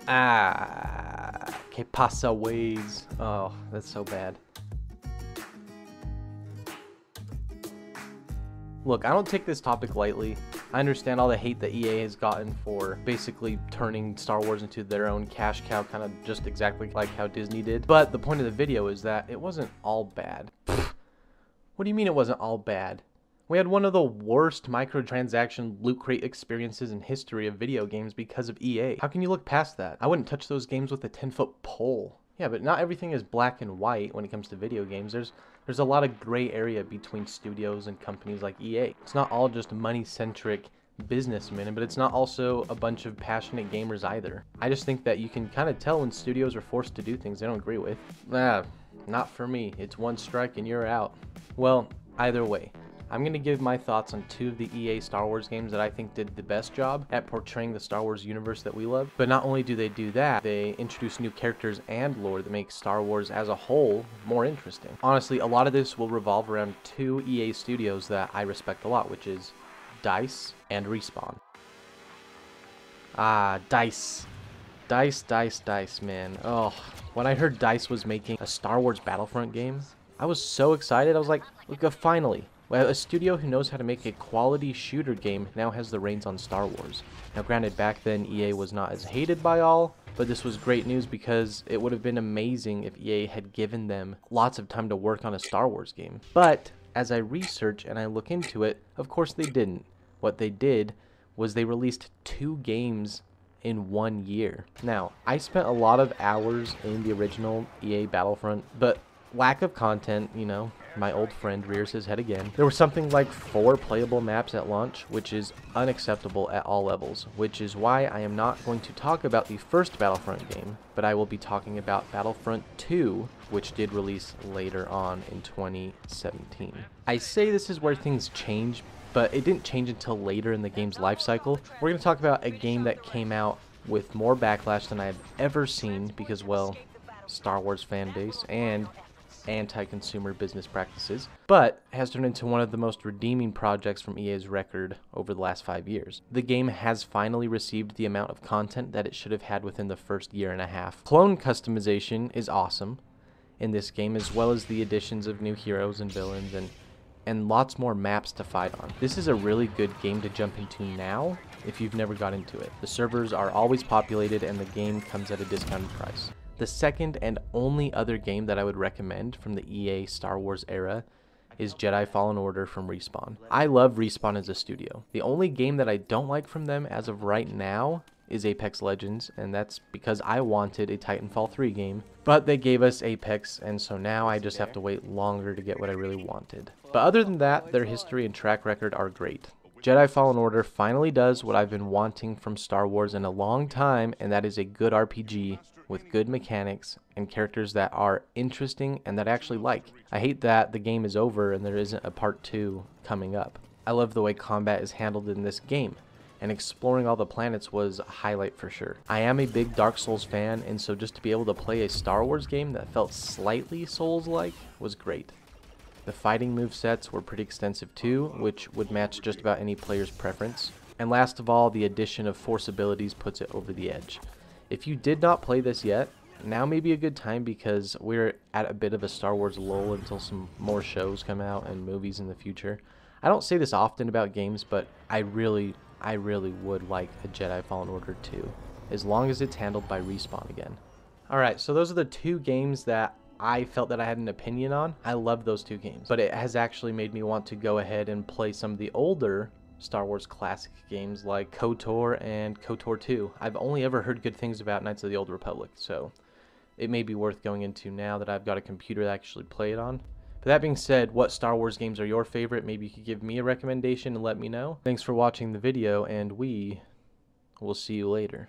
Ah, que pasa, ways. Oh, that's so bad. Look, I don't take this topic lightly. I understand all the hate that EA has gotten for basically turning Star Wars into their own cash cow, kind of just exactly like how Disney did. But the point of the video is that it wasn't all bad. What do you mean it wasn't all bad? We had one of the worst microtransaction loot crate experiences in history of video games because of EA. How can you look past that? I wouldn't touch those games with a 10-foot pole. Yeah, but not everything is black and white when it comes to video games. There's a lot of gray area between studios and companies like EA. It's not all just money-centric businessmen, but it's not also a bunch of passionate gamers either. I just think that you can kind of tell when studios are forced to do things they don't agree with. Not for me. It's one strike and you're out. Well, either way, I'm going to give my thoughts on two of the EA Star Wars games that I think did the best job at portraying the Star Wars universe that we love. But not only do they do that, they introduce new characters and lore that make Star Wars as a whole more interesting. Honestly, a lot of this will revolve around two EA studios that I respect a lot, which is DICE and Respawn. DICE. DICE, man. Oh, when I heard DICE was making a Star Wars Battlefront game, I was so excited. I was like, look, finally. Well, a studio who knows how to make a quality shooter game now has the reins on Star Wars. Now granted, back then EA was not as hated by all, but this was great news because it would have been amazing if EA had given them lots of time to work on a Star Wars game. But as I research and I look into it, of course they didn't. What they did was they released 2 games in 1 year. Now, I spent a lot of hours in the original EA Battlefront, but lack of content, you know, my old friend rears his head again. There was something like 4 playable maps at launch, which is unacceptable at all levels, which is why I am not going to talk about the first Battlefront game, but I will be talking about Battlefront 2, which did release later on in 2017. I say this is where things change, but it didn't change until later in the game's life cycle. We're going to talk about a game that came out with more backlash than I've ever seen because, well, Star Wars fan base and anti-consumer business practices, but has turned into one of the most redeeming projects from EA's record over the last 5 years. The game has finally received the amount of content that it should have had within the first year and a half. Clone customization is awesome in this game, as well as the additions of new heroes and villains and lots more maps to fight on. This is a really good game to jump into now if you've never got into it. The servers are always populated and the game comes at a discounted price. The second and only other game that I would recommend from the EA Star Wars era is Jedi Fallen Order from Respawn. I love Respawn as a studio. The only game that I don't like from them as of right now is Apex Legends, and that's because I wanted a Titanfall 3 game, but they gave us Apex, and so now I just have to wait longer to get what I really wanted. But other than that, their history and track record are great. Jedi Fallen Order finally does what I've been wanting from Star Wars in a long time, and that is a good RPG with good mechanics and characters that are interesting and that I actually like. I hate that the game is over and there isn't a part 2 coming up. I love the way combat is handled in this game, and exploring all the planets was a highlight for sure. I am a big Dark Souls fan, and so just to be able to play a Star Wars game that felt slightly Souls-like was great. The fighting movesets were pretty extensive too, which would match just about any player's preference. And last of all, the addition of Force abilities puts it over the edge. If you did not play this yet, now may be a good time because we're at a bit of a Star Wars lull until some more shows come out and movies in the future. I don't say this often about games, but I really would like a Jedi Fallen Order 2, as long as it's handled by Respawn again. Alright, so those are the 2 games that I felt that I had an opinion on. I love those 2 games, but it has actually made me want to go ahead and play some of the older Star Wars classic games like KOTOR and KOTOR 2. I've only ever heard good things about Knights of the Old Republic, so it may be worth going into now that I've got a computer to actually play it on. But that being said, what Star Wars games are your favorite? Maybe you could give me a recommendation and let me know. Thanks for watching the video, and we will see you later.